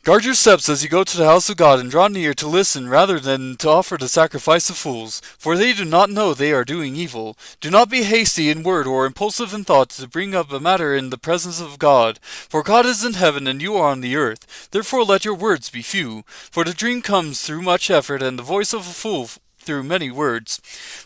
Guard your steps as you go to the house of God, and draw near to listen rather than to offer the sacrifice of fools, for they do not know they are doing evil. Do not be hasty in word or impulsive in thought to bring up a matter in the presence of God, for God is in heaven and you are on the earth. Therefore let your words be few, for the dream comes through much effort, and the voice of a fool through many words.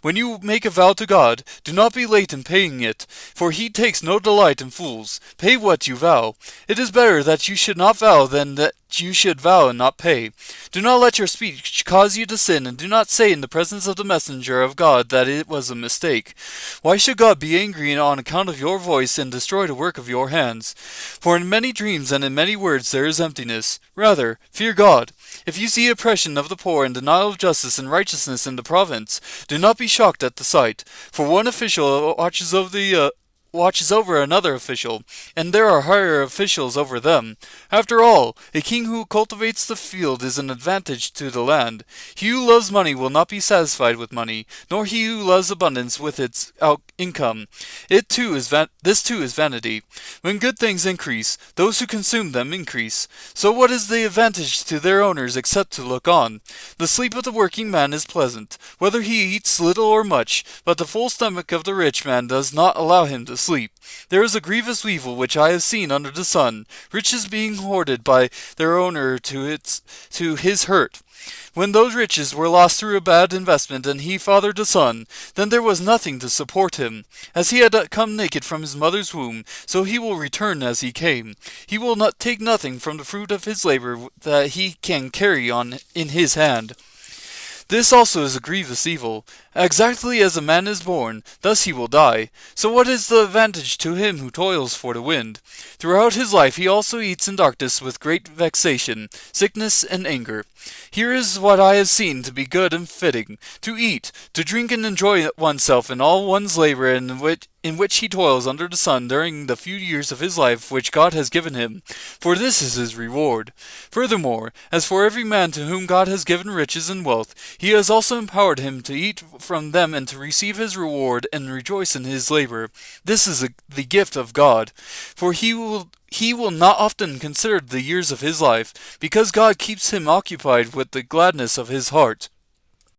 When you make a vow to God, do not be late in paying it, for he takes no delight in fools. Pay what you vow. It is better that you should not vow than that you should vow and not pay. Do not let your speech cause you to sin, and do not say in the presence of the messenger of God that it was a mistake. Why should God be angry on account of your voice and destroy the work of your hands? For in many dreams and in many words there is emptiness. Rather, fear God. If you see oppression of the poor and denial of justice and righteousness in the province, do not be shocked at the sight. For one official watches over another official, and there are higher officials over them. After all, a king who cultivates the field is an advantage to the land. He who loves money will not be satisfied with money, nor he who loves abundance with its income. This too is vanity. When good things increase, those who consume them increase. So what is the advantage to their owners except to look on? The sleep of the working man is pleasant, whether he eats little or much, but the full stomach of the rich man does not allow him to sleep. There is a grievous evil which I have seen under the sun, riches being hoarded by their owner to his hurt. When those riches were lost through a bad investment, and he fathered a son, then there was nothing to support him. As he had come naked from his mother's womb, so he will return as he came. He will not take nothing from the fruit of his labor that he can carry on in his hand. This also is a grievous evil. Exactly as a man is born, thus he will die. So what is the advantage to him who toils for the wind? Throughout his life he also eats in darkness with great vexation, sickness, and anger. Here is what I have seen to be good and fitting, to eat, to drink and enjoy oneself in all one's labor in which he toils under the sun during the few years of his life which God has given him, for this is his reward. Furthermore, as for every man to whom God has given riches and wealth, he has also empowered him to eat from them and to receive his reward and rejoice in his labor. This is the gift of God. For he will not often consider the years of his life, because God keeps him occupied with the gladness of his heart.